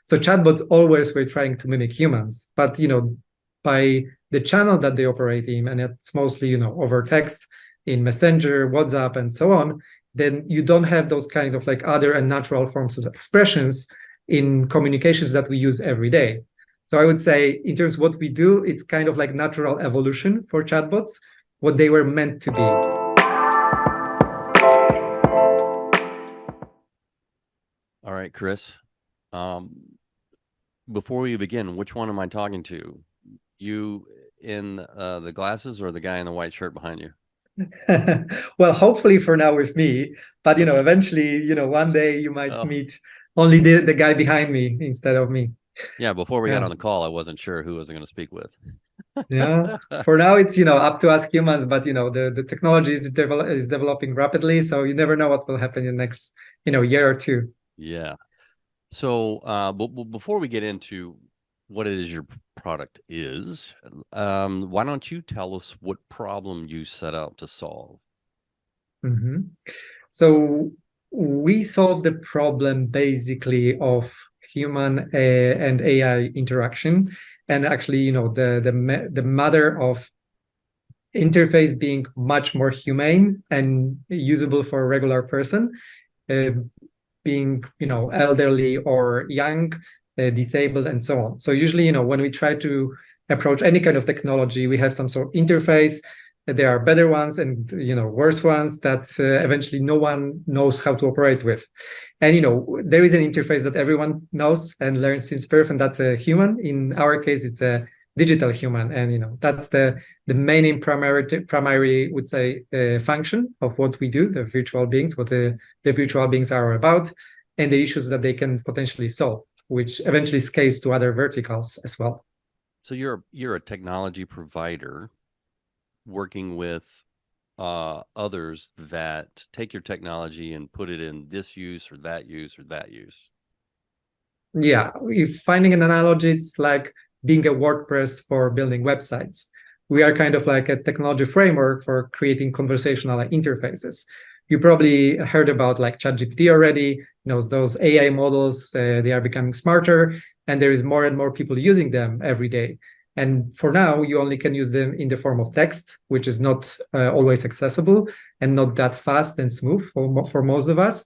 So chatbots always were trying to mimic humans, but by the channel that they operate in, and it's mostly over text in Messenger, WhatsApp, and so on, then you don't have those kind of like other and natural forms of expressions in communications that we use every day. So I would say in terms of what we do, it's kind of like natural evolution for chatbots, what they were meant to be. All right, Chris. Before we begin, which one am I talking to? You in the glasses or the guy in the white shirt behind you? Well, hopefully for now with me, but eventually, one day you might meet only the guy behind me instead of me. Yeah, before we got on the call, I wasn't sure who I was going to speak with. Yeah, for now it's up to us humans, but the technology is developing rapidly, so you never know what will happen in the next year or two. Yeah. So before we get into what it is your product is, why don't you tell us what problem you set out to solve? Mm-hmm. So we solve the problem basically of human and AI interaction, and actually, the matter of interface being much more humane and usable for a regular person, being elderly or young, disabled, and so on. So usually, when we try to approach any kind of technology, we have some sort of interface. There are better ones and worse ones that eventually no one knows how to operate with. And there is an interface that everyone knows and learns since birth, and that's a human. In our case, it's a digital human, and that's the main and primary would say function of what we do, the virtual beings, what the virtual beings are about, and the issues that they can potentially solve, which eventually scales to other verticals as well. So you're a technology provider working with others that take your technology and put it in this use or that use or that use. Yeah, if finding an analogy, it's like being a WordPress for building websites. We are kind of like a technology framework for creating conversational interfaces. You probably heard about like ChatGPT already. Those AI models, they are becoming smarter, and there is more and more people using them every day. And for now, you only can use them in the form of text, which is not always accessible and not that fast and smooth for most of us.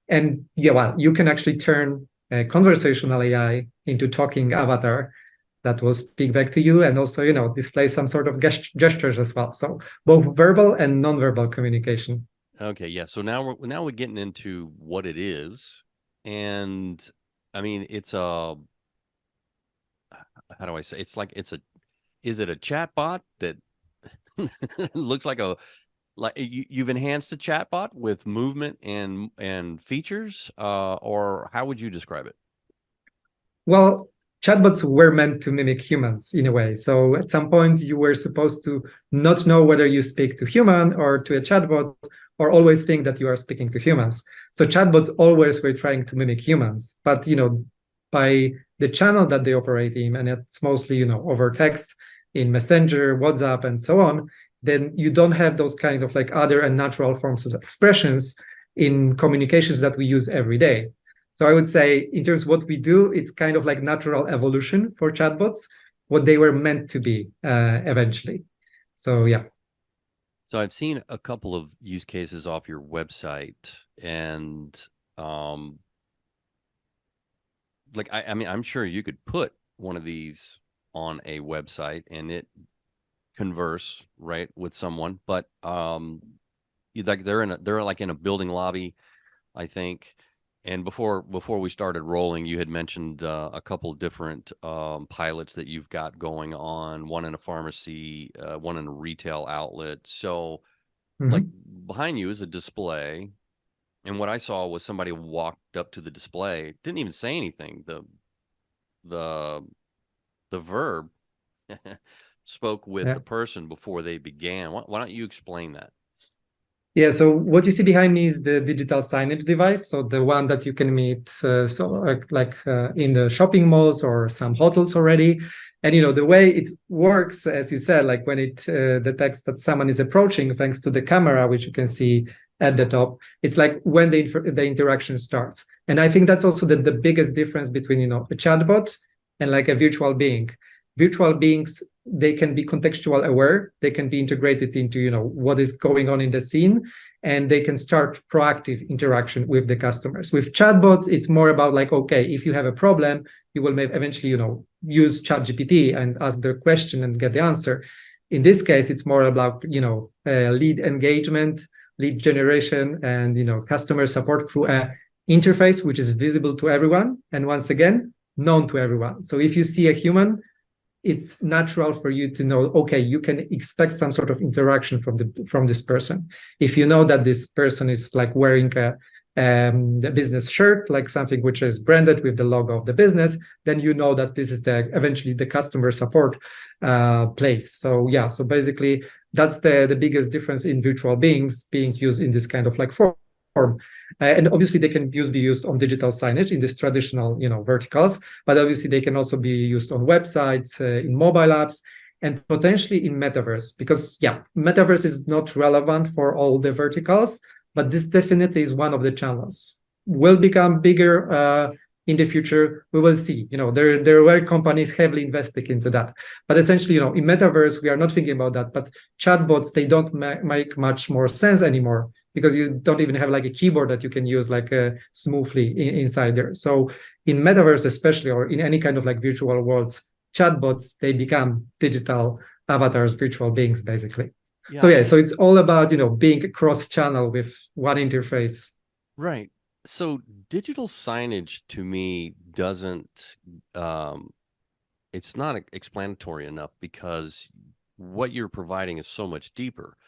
And yeah, well, you can actually turn conversational AI into talking avatar that will speak back to you and also, display some sort of gestures as well. So both verbal and non-verbal communication. Okay, yeah. So now we're getting into what it is, and I mean it's a how do I say? It's like is it a chatbot that looks like you've enhanced a chatbot with movement and features, or how would you describe it? Well, chatbots were meant to mimic humans in a way. So at some point you were supposed to not know whether you speak to human or to a chatbot, or always think that you are speaking to humans. So chatbots always were trying to mimic humans, but by the channel that they operate in, and it's mostly over text in Messenger, WhatsApp, and so on, then you don't have those kind of like other and natural forms of expressions in communications that we use every day. So I would say in terms of what we do, it's kind of like natural evolution for chatbots, what they were meant to be eventually. So yeah. So I've seen a couple of use cases off your website, and like I mean, I'm sure you could put one of these on a website and it converse right with someone, but they're like in a building lobby, I think. And before we started rolling, you had mentioned a couple of different pilots that you've got going on, one in a pharmacy, one in a retail outlet. So like behind you is a display. And what I saw was somebody walked up to the display, didn't even say anything. The verb spoke with the person before they began. Why don't you explain that? Yeah, so what you see behind me is the digital signage device. So the one that you can meet in the shopping malls or some hotels already. And the way it works, as you said, like when it detects that someone is approaching, thanks to the camera, which you can see at the top. It's like when the interaction starts. And I think that's also the biggest difference between, you know, a chatbot and like a virtual being. Virtual beings, they can be contextual aware, they can be integrated into, you know, what is going on in the scene, and they can start proactive interaction with the customers. With chatbots, it's more about like, okay, if you have a problem, you will eventually, you know, use ChatGPT and ask the question and get the answer. In this case, it's more about, you know, lead engagement, lead generation, and, you know, customer support through a interface which is visible to everyone, and once again, known to everyone. So if you see a human, it's natural for you to know, okay, you can expect some sort of interaction from this person. If you know that this person is like wearing the business shirt, like something which is branded with the logo of the business, then you know that this is eventually the customer support place. So yeah, so basically that's the biggest difference in virtual beings being used in this kind of like form. And obviously they can be used on digital signage in this traditional, you know, verticals, but obviously they can also be used on websites, in mobile apps, and potentially in metaverse, because yeah, metaverse is not relevant for all the verticals, but this definitely is one of the channels. Will become bigger in the future. We will see. You know, there were companies heavily investing into that, but essentially, you know, in metaverse we are not thinking about that. But chatbots, they don't make much more sense anymore, because you don't even have like a keyboard that you can use like smoothly inside there. So in metaverse especially, or in any kind of like virtual worlds, chatbots, they become digital avatars, virtual beings, basically. Yeah. So yeah, so it's all about, you know, being cross-channel with one interface. Right. So digital signage to me doesn't, it's not explanatory enough, because what you're providing is so much deeper.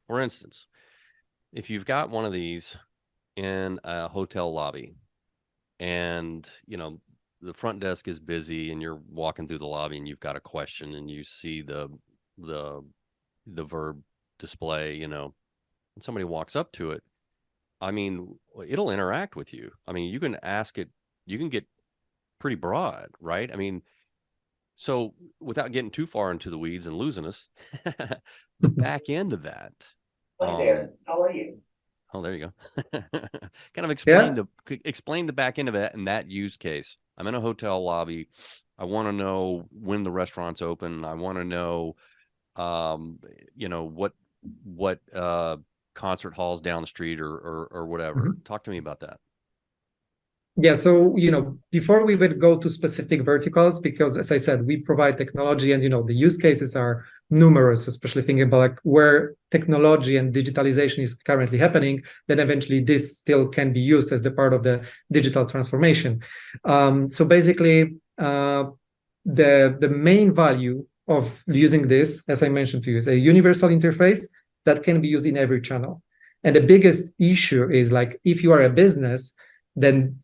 For instance, if you've got one of these in a hotel lobby and, you know, the front desk is busy and you're walking through the lobby and you've got a question and you see the Virbe display, you know, and somebody walks up to it, I mean, it'll interact with you. I mean, you can ask it, you can get pretty broad, right? I mean, so without getting too far into the weeds and losing us, the back end of that. Hi there. How are you? Oh, there you go. Kind of explain the back end of it in that use case. I'm in a hotel lobby. I want to know when the restaurant's open. I want to know, you know, what concert halls down the street or whatever. Mm-hmm. Talk to me about that. Yeah, so, you know, before we would go to specific verticals, because as I said, we provide technology and, you know, the use cases are numerous, especially thinking about like where technology and digitalization is currently happening, then eventually this still can be used as the part of the digital transformation. So basically, the main value of using this, as I mentioned to you, is a universal interface that can be used in every channel. And the biggest issue is like, if you are a business, then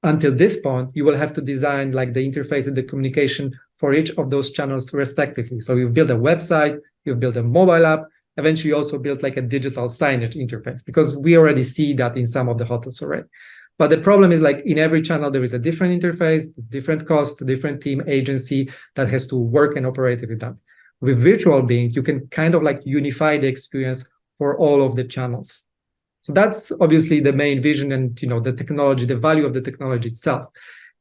until this point, you will have to design like the interface and the communication for each of those channels respectively. So you've built a website, you've built a mobile app, eventually you also built like a digital signage interface, because we already see that in some of the hotels already. But the problem is like in every channel, there is a different interface, different cost, different team agency that has to work and operate with that. With virtual being, you can kind of like unify the experience for all of the channels. So that's obviously the main vision and, you know, the technology, the value of the technology itself.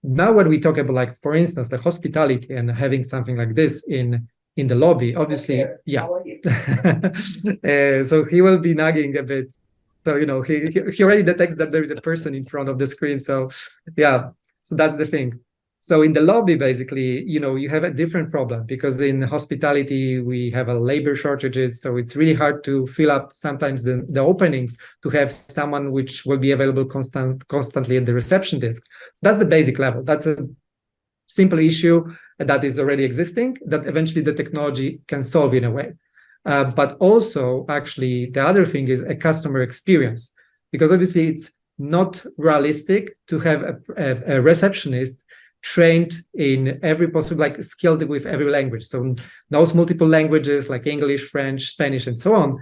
Now, when we talk about like, for instance, the hospitality and having something like this in the lobby, obviously, yeah. So he will be nagging a bit. So, you know, he already detects that there is a person in front of the screen. So yeah, so that's the thing. So in the lobby, basically, you know, you have a different problem, because in hospitality, we have a labor shortages. So it's really hard to fill up sometimes the openings to have someone which will be available constantly at the reception desk. So that's the basic level. That's a simple issue that is already existing that eventually the technology can solve in a way. But also, actually, the other thing is a customer experience, because obviously it's not realistic to have a receptionist trained in every possible, like skilled with every language. So knows multiple languages like English, French, Spanish, and so on.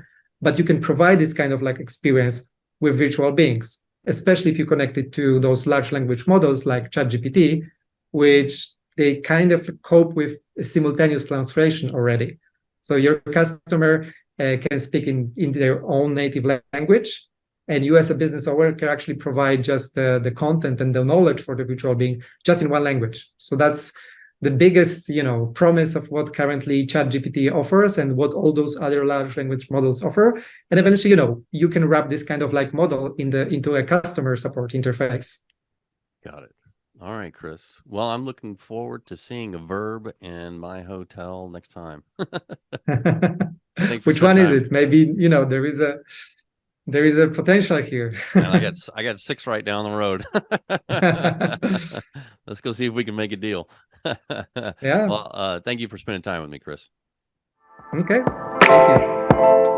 But you can provide this kind of like experience with virtual beings, especially if you connect it to those large language models like ChatGPT, which they kind of cope with a simultaneous translation already. So your customer can speak in their own native language, and you as a business owner can actually provide just the content and the knowledge for the virtual being just in one language. So that's the biggest, promise of what currently ChatGPT offers and what all those other large language models offer. And eventually, you can wrap this kind of like model into a customer support interface. Got it. All right, Chris. Well, I'm looking forward to seeing a Virbe in my hotel next time. Which one is it? Maybe, there is a potential here. And I got 6 right down the road. Let's go see if we can make a deal. Yeah. Well, thank you for spending time with me, Chris. Okay. Thank you.